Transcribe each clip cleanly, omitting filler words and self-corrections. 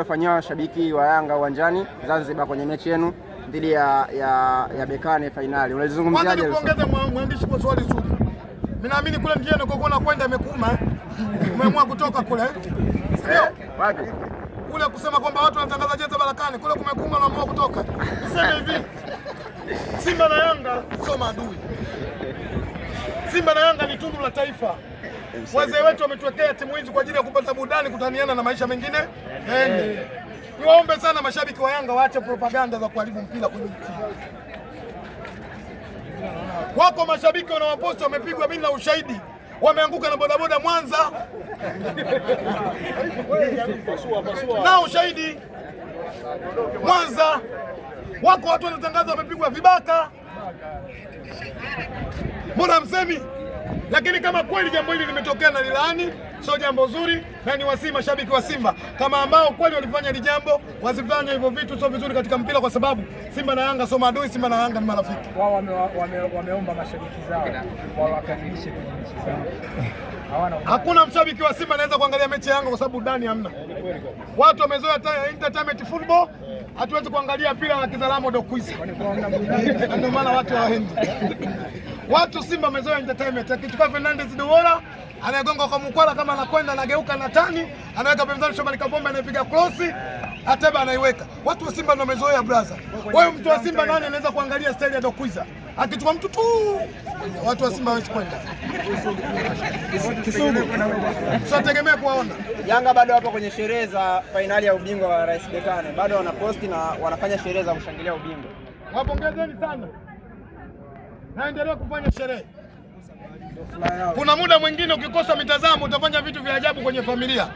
Fanyia washabiki wa Yanga uwanjani Zanzibar kwenye mechi yenu dhidi ya Berkane finali. Unalizungumziaje? Kwanza nikuongeze mwandishi kwa swali zuri. Mimi naamini kule njiani uko kwenda imekuuma. Umeamua kutoka kule. Ndio? Wapi? Kule kusema kwamba watu wanatangaza jezi Berkane, kule kumekuuma unaamua kutoka. Niseme hivi. Simba na Yanga sio maadui. Simba na Yanga ni tundu la taifa. Wazee wetu wametuwekea timu hizi kwa ajili ya kupata burudani, kutaniana na maisha mengine. Niwaombe sana mashabiki wa Yanga waache propaganda za kuharibu mpira kwenye nchi. Wako mashabiki wanawaposti wamepigwa, mimi na ushahidi. Wameanguka na bodaboda Mwanza. Na ushahidi. Mwanza. Wako watu wanatangaza wamepigwa vibaka. Mbona msemi? Lakini kama kweli jambo hili limetokea na lilaani, sio jambo zuri, na ni wasii mashabiki wa Simba kama ambao kweli walifanya hili jambo, wasifanye hivyo vitu, sio vizuri katika mpira, kwa sababu Simba na Yanga sio maadui, Simba na Yanga ni marafiki. Wao wameomba mashabiki zao wawakaribishe kwenye mechi zao. Hakuna mshabiki wa Simba anaweza kuangalia mechi ya Yanga kwa sababu ndani hamna. Watu wamezoea entertainment football, hatuwezi kuangalia pila la Kizalamo Dokwiza. Ndio maana watu hawaendi. Watu Simba wamezoea entertainment. Akichukua Fernandez Duora, anagonga kwa mkwala kama anakwenda anageuka na tani, anaweka pembezoni Shomari Kapombe anapiga cross, Ateba anaiweka. Watu wa Simba ndio wamezoea brother. Wewe mtu wa Simba nani anaweza kuangalia style ya Dokwiza? Akichukua mtu tu, watu wa Simba hawezi kwenda. Tunategemea kuwaona. Yanga bado wapo kwenye sherehe za finali ya ubingwa wa Rais Berkane. Bado wanaposti na wanafanya sherehe za kushangilia ubingwa. Wapongezeni sana. Naendelea kufanya sherehe. Kuna muda mwingine ukikosa mitazamo utafanya vitu vya ajabu kwenye familia.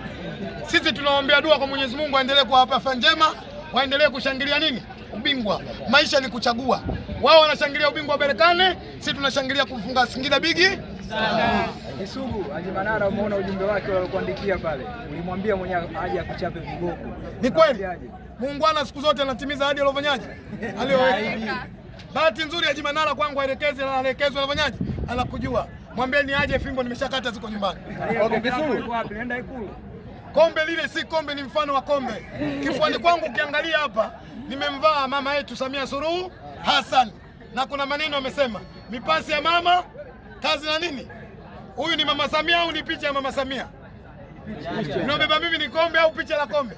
Sisi tunaombea dua kwa Mwenyezi Mungu aendelee kuwapa afya njema, waendelee kushangilia nini? Ubingwa. Maisha ni kuchagua. Wao wanashangilia ubingwa wa Berkane, sisi tunashangilia kufunga Singida Bigi. Kisugu, Haji Manara umeona ujumbe wake waliokuandikia pale. Ulimwambia mwenyewe aje akuchape viboko. Ni kweli. Muungwana siku zote anatimiza ahadi aliyofanyaje? Aliyoweka. Bahati nzuri Haji Manara kwangu anaelekezwa anafanyaje? Anakujua. Mwambieni aje, fimbo nimeshakata ziko nyumbani. Okay, Kisugu. Nenda Ikulu. Kombe lile si kombe, ni mfano wa kombe. Kifuani kwangu ukiangalia hapa, nimemvaa mama yetu Samia Suluhu Hassan. Na kuna maneno amesema, mipasi ya mama, kazi na nini? Huyu ni Mama Samia au ni picha ya Mama Samia? Unabeba mimi ni kombe au picha la kombe?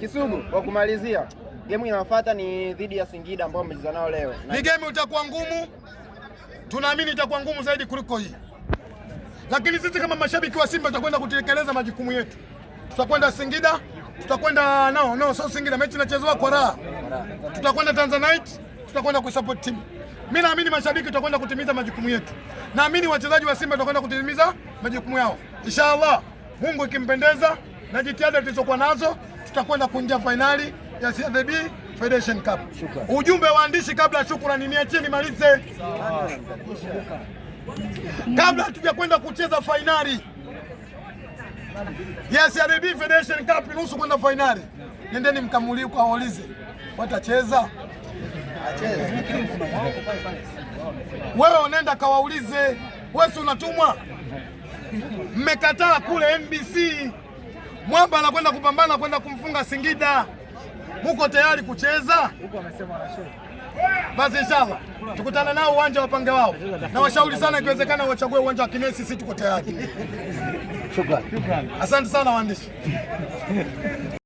Kisugu, kwa kumalizia, game inayofuata ni dhidi ya Singida ambao mmecheza nao leo. Ni game itakuwa ngumu. Tunaamini itakuwa ngumu zaidi kuliko hii. Lakini sisi kama mashabiki wa Simba tutakwenda kutekeleza majukumu yetu. Tutakwenda Singida, tutakwenda sio Singida, mechi inachezwa kwa raha. Tutakwenda Tanzanite, tutakwenda kusupport team. Mimi naamini mashabiki tutakwenda kutimiza majukumu yetu. Naamini wachezaji wa Simba tutakwenda kutimiza majukumu yao. Inshallah, Mungu ikimpendeza na jitihada tulizokuwa nazo, tutakwenda kuingia finali ya CRDB Federation Cup. Ujumbe waandishi kabla ya shukrani niachie nimalize. Kabla hatujakwenda kucheza finali ya CRDB Federation Cup nusu kwenda finali, nendeni mkamulie kwa waulize watacheza. Wewe unaenda kawaulize, wewe si unatumwa? Mmekataa kule NBC. Mwamba anakwenda kupambana kwenda kumfunga Singida. Muko tayari kucheza? Huko amesema anashoka. Basi inshallah tukutane nao uwanja wa Pange wao. Na washauri sana ikiwezekana wachague uwanja wa Kinesi, sisi tuko tayari. Shukrani. Asante sana waandishi.